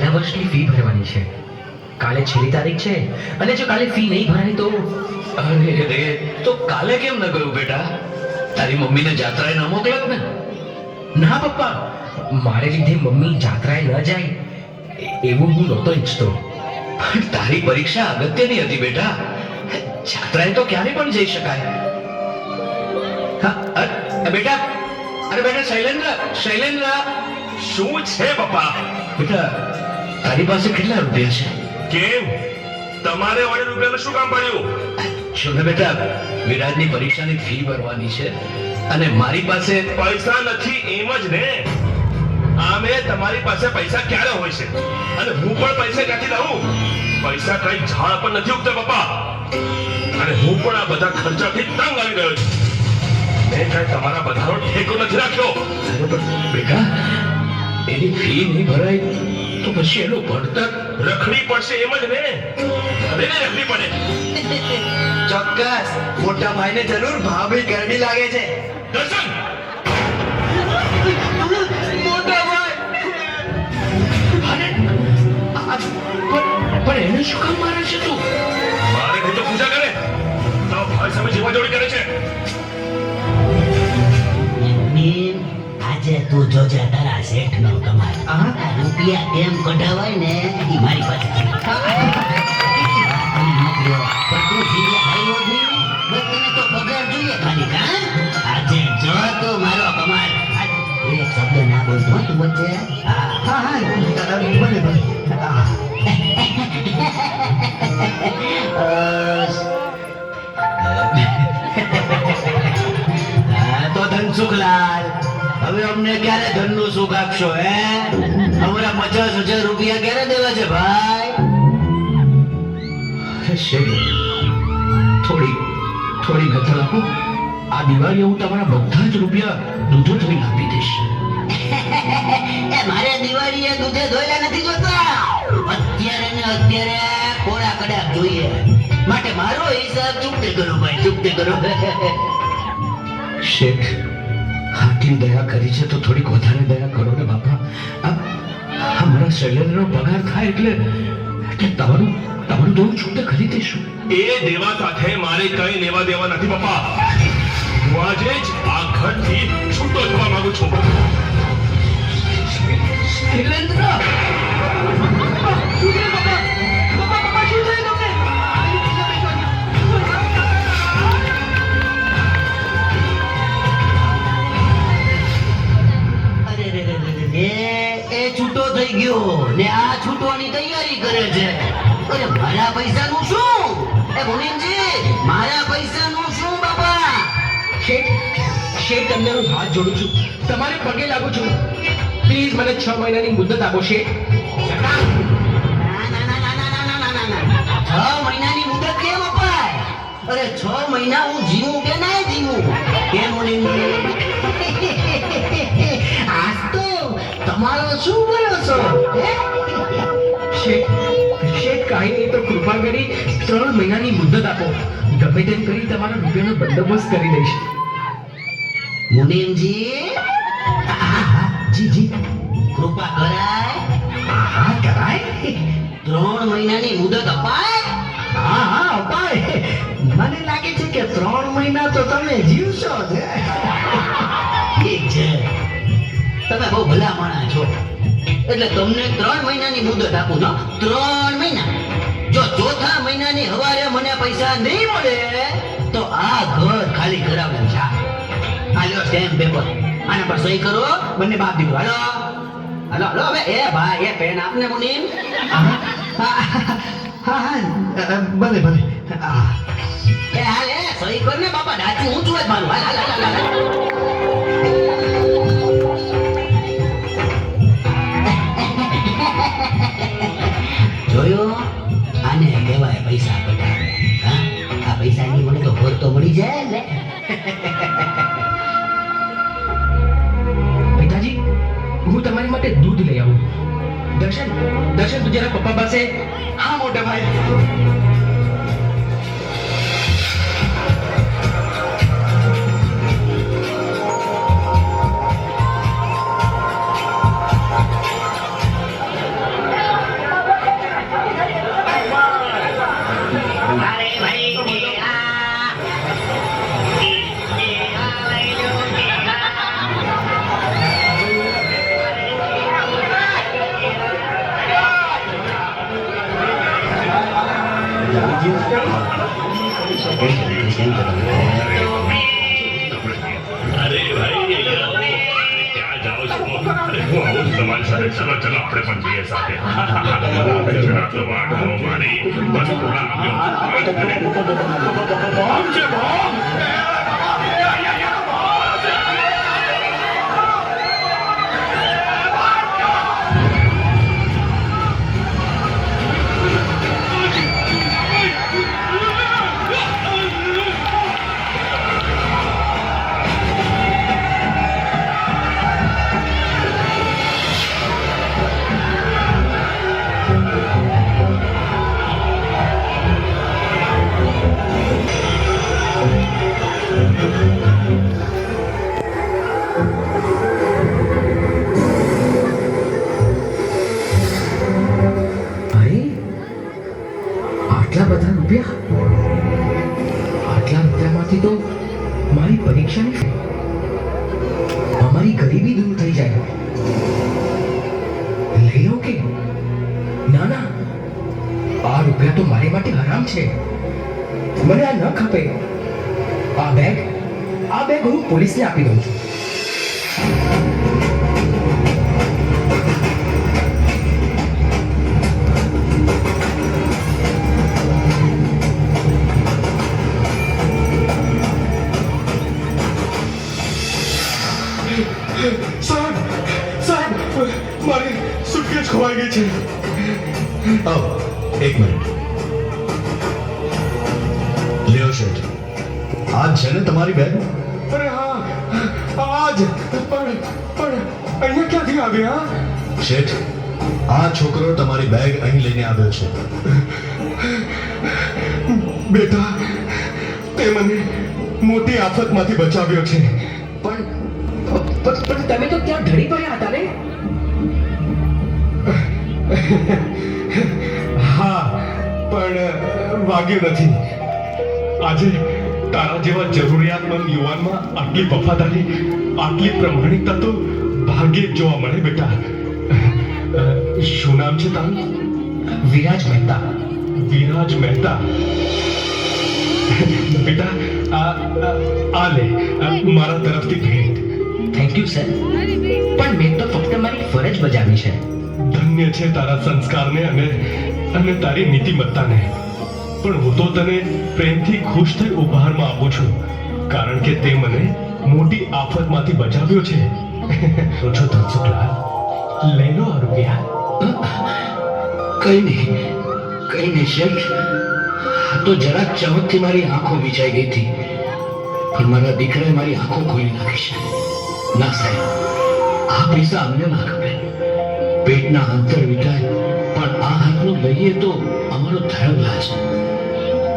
ગયા વર્ષની ફી ભરવાની છે. કાલે છેલ્લી તારીખ છે અને જો કાલે ફી નહીં ભરાય તો અરે રે, તો કાલે કેમ ન ગયું બેટા? તારી મમ્મીને જાત્રાએ ન મોકલત ને? ના પપ્પા, મારે લીધે મમ્મી જાત્રાએ ન જાય એવું હું નહોતો ઈચ્છતો. પણ તારી પરીક્ષા અગત્યની હતી બેટા. જાત્રાએ તો ક્યારે પણ જઈ શકાય. હા, બેટા, અરે બેટા, શૈલેન્દ્ર, શું છે પપ્પા? બેટા, તારી પાસે કેટલા રૂપિયા છે? કેમ તમારે વડે રૂપિયાનું શું કામ પડ્યું? જો ને બેટા, વિરાજની પરીક્ષાની ફી ભરવાની છે અને મારી પાસે પૈસા નથી એમ જ ને. આમે તમારી પાસે પૈસા ક્યારે હોય છે અને હું પણ પૈસા ક્યાંથી લાવું? પૈસા કઈ ઝાડ પર નથી ઉગતા પપ્પા. અને હું પણ આ બધા ખર્ચાથી તંગ આવી ગયો છું. મેં કઈ તમારા બધાનો ઠેકો નથી રાખ્યો. બેટા, એની ફી નહીં ભરાય તો પછી એનું ભણતર રખડી પડશે એમ જ ને. અરે ને રખડી પડે. ચોક્કસ મોટા ભાઈને જરૂર ભાભી ગરડી લાગે છે. દર્શન, મોટા ભાઈ પણ એને શું કામ મારે છે તું? મારે નહીં તો પૂજા કરે તો ભાઈ સામે જીવાજોડી કરે છે. બેન, આજે તું જોજે તારા શેઠનો કમાલ. આ રૂપિયા કેમ કઢાવાય ને એ મારી પાસે છે. પણ તું જીવ્યા આવ્યો જ નહીં ને? બસ તને તો પગાર જોઈએ ખાલી. કાં આજે જો તું મારો કમાલ. એક શબ્દ ના બોલતો હો તું વચ્ચે. હા હા ભલે ભલે. તો ધનસુખલાલ, હવે અમને ક્યારે ધનનું સુખ આપશો? હે, અમારા 50,000 રૂપિયા ક્યારે દેવા છે ભાઈ? થોડી ગથળ આપો. આ દિવાળીએ હું તમારા બધા જ રૂપિયા દૂધો ધોઈને આપી દઈશ. એ મારે દિવાળીએ દૂધે ધોયેલા નથી જોતા. અત્યારે ને અત્યારે કોળા કડાક જોઈએ. માટે મારો હિસાબ ચૂકતે કરો ભાઈ, ચૂકતે કરો. શેઠ, આટલી દયા કરી છે તો થોડીક વધારે દયા કરો ને બાપા. આ મારા શૈલેન્દ્રનો પગાર થાય એટલે તમારું દેવું છૂટે કરી દઈશું. એ દેવા સાથે મારે કઈ લેવા દેવા નથી પપ્પા. હું આજે જ આ ઘરથી છૂટો થવા માંગુ છું. શૈલેન્દ્ર! એ છૂટો થઈ ગયો ને આ છૂટવાની તૈયારી કરે છે. અરે મારા પૈસાનું શું? એ મુનિમજી, મારા પૈસાનું શું બાપા? શેઠ, તમને હું હાથ જોડું છું, તમારે પગે લાગુ છું. પ્લીઝ મને 6 મહિનાની મુદત આપો શેઠ. ના, ના, ના, ના, ના, ના, ના, ના, ના. 6 મહિનાની મુદત કેમ અપાય? અરે 6 મહિના હું જીવું કે ના જીવું? કેમ મુનિમજી? આજ તો તમારો શું ભરોસો? શેઠ, કાંઈ નહીં તો કૃપા કરી 3 મહિનાની મુદત આપો. ગમે તેમ કરી તમારા રૂપિયાનો બંદોબસ્ત કરી દઈશ. મુનિમજી, જી, કૃપા કરાય. હા કરાય. 3 મહિનાની મુદત અપાય? હા અપાય. મને લાગે છે કે 3 મહિના તો તમે જીવશો જ. ઠીક છે, તમે બહુ ભલા માણસ છો એટલે તમને 3 મહિનાની મુદત આપું છો. 3 મહિના. જો ચોથા મહિનાની હવારે મને પૈસા નહીં મળે તો આ ઘર ખાલી કરાવવાનું છે. આ લ્યો સ્ટેમ્પ પેપર, આના પર સહી કરો. બંને બાપ દીકરો. હાલો હાલો હાલો. હવે એ ભાઈ એ પેન આપને મુનિમ. હા ભલે ભલે. એ હાલ એ સહી કર ને બાપા. ડાચું ઊંચું જ મારું. હાલ હાલ હાલ હાલ. જોયો? આને કહેવાય પૈસા કઢાવે. હા, આ પૈસા ની મને તો ઘર તો મળી જાય ને. પિતાજી, હું તમારી માટે દૂધ લઈ આવું. દર્શન, તું જરા પપ્પા પાસે. હા મોટા ભાઈ. અરે ભાઈ ક્યાં જાઓ છો? અરે હું આવું છું તમારી સાથે. ચલો ચલો આપણે પણ જઈએ સાથે. જરા તો વાટ ન મારી. બસ થોડા અરે આટલા બધા રૂપિયા, આટલા રૂપિયામાંથી તો મારી પરીક્ષાની ફી, અમારી ગરીબી દૂર થઈ જાય. લઈ લો કે ના ના, આ રૂપિયા તો મારી માટે હરામ છે. મને આ ન ખપે. આ બેગ હું પોલીસને આપી દઉં છું. સાહેબ મારી સુટકેસ ખોવાઈ ગઈ છે. એક મિનિટ. લ્યો શેઠ, આ છે ને તમારી બેગ? અરે હા આજ પણ અહીંયા ક્યાંથી આવ્યા? શેઠ, આ છોકરો તમારી બેગ અહીં લઈને આવ્યો છે. બેટા, તે મને મોટી આફતમાંથી બચાવ્યો છે. પણ તમે તો ત્યાં ઢળી પડ્યા હતા ને. હા, પણ વાગ્યું નથી. આજે તારા જેવા જરૂરિયાતમંદ યુવાનમાં આટલી વફાદારી, આટલી પ્રમાણિકતા તો ભાગ્યે જ જોવા મળે. બેટા, શું નામ છે તારું? વિરાજ મહેતા. વિરાજ મહેતા. બેટા, આ લે મારા તરફથી ભેટ. થેન્ક યુ સર, પણ મેં તો ફક્ત મારી ફરજ બજાવી છે. ધન્ય છે તારા સંસ્કારને અને તારી નીતિમત્તાને. પણ હું તો તને પ્રેમથી ખુશ થઈ ઉપહારમાં આપું છું, કારણ કે તે મને મોટી આફતમાંથી બચાવ્યો છે. ઓછો ધનસુખલાલ, લઈ લો આ રૂપિયા. કઈ નહીં શેઠ, આ તો જરાક ચમકથી મારી આંખો વિચાઈ ગઈ હતી, પણ મારા દીકરાએ મારી આંખો ખોલી નાખી છે. ના સાહેબ, આ પૈસા અમને ના ખપે. પેટના અંતર વિટાય, પણ આ હાથનો લઈએ તો અમારો ધર્મ લાજ.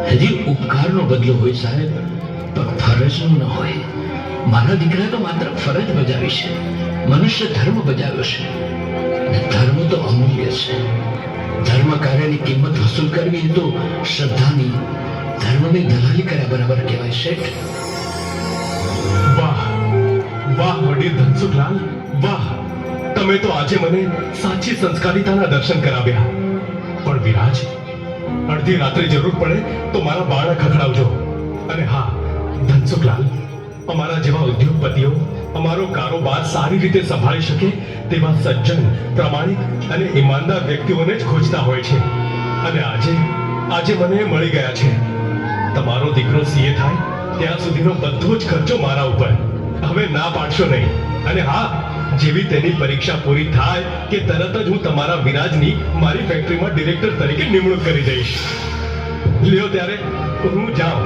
હજી ઉપકારનો બદલો હોય સાહેબ, પણ ફરજનો ન હોય. મારા દીકરાએ તો માત્ર ફરજ બજાવી છે, મનુષ્ય ધર્મ બજાવ્યો છે. અને ધર્મ તો અમૂલ્ય છે. ધર્મ કાર્યની કિંમત વસૂલ કરવી એ તો શ્રદ્ધાની, ધર્મની દલાલી કર્યા બરાબર કહેવાય શેઠ. વાહ વાહ વડીલ ધનસુખલાલ, વાહ! તમે તો આજે મને સાચી સંસ્કારિતાના દર્શન કરાવ્યા. પણ વિરાજ, અડધી રાત્રે જરૂર પડે તો મારા બાળક ખખડાવજો. અને હા ધનસુખલાલ, અમારા જેવા ઉદ્યોગપતિઓ અમારો કારોબાર સારી રીતે સંભાળી શકે તેવા સજ્જન, પ્રમાણિક અને ઈમાનદાર વ્યક્તિઓને જ ખોજતા હોય છે. અને આજે મને એ મળી ગયા છે. તમારો દીકરો સીએ થાય ત્યાં સુધીનો બધો જ ખર્ચો મારા ઉપર. હવે ના પાડશો નહીં. અને હા, જેવી તેની પરીક્ષા પૂરી થાય કે તરત જ હું તમારા વિરાજની મારી ફેક્ટરીમાં ડિરેક્ટર તરીકે નિમણૂક કરી દઈશ. લ્યો ત્યારે હું જાઉં.